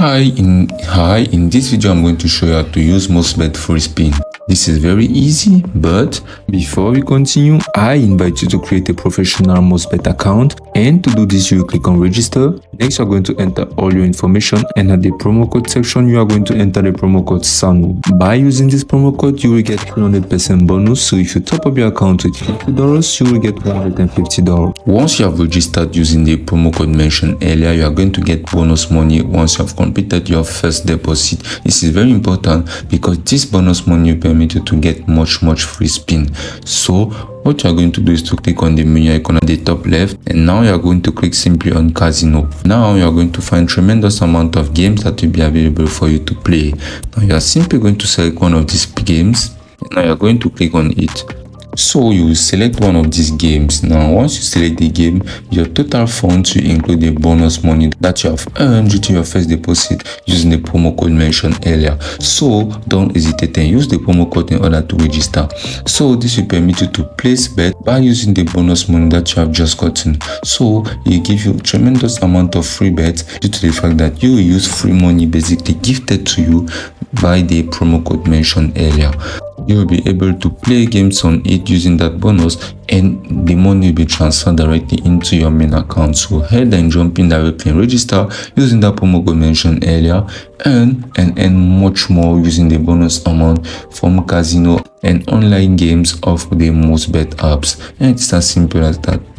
In this video I'm going to show you how to use Mostbet free spin. This is very easy, but before we continue, I invite you to create a professional Mostbet account, and to do this you will click on register. Next you are going to enter all your information, and at the promo code section you are going to enter the promo code SANU. By using this promo code you will get 300% bonus, so if you top up your account with $50 you will get $150. Once you have registered using the promo code mentioned earlier, you are going to get bonus money once you have completed your first deposit. This is very important because this bonus money will permit you to get much free spin. So what you are going to do is to click on the menu icon at the top left, and now you are going to click simply on casino. Now you are going to find tremendous amount of games that will be available for you to play. Now you are simply going to select one of these games. Now you are going to click on it. So you will select one of these games. Now once you select the game, your total funds will include the bonus money that you have earned due to your first deposit using the promo code mentioned earlier. So don't hesitate and use the promo code in order to register. So this will permit you to place bet by using the bonus money that you have just gotten. So it gives you a tremendous amount of free bets due to the fact that you will use free money basically gifted to you by the promo code mentioned earlier. You will be able to play games on it using that bonus, and the money will be transferred directly into your main account. So head and jump in directly and register using that promo code mentioned earlier, and much more using the bonus amount from casino and online games of the Mostbet apps. And it's as simple as that.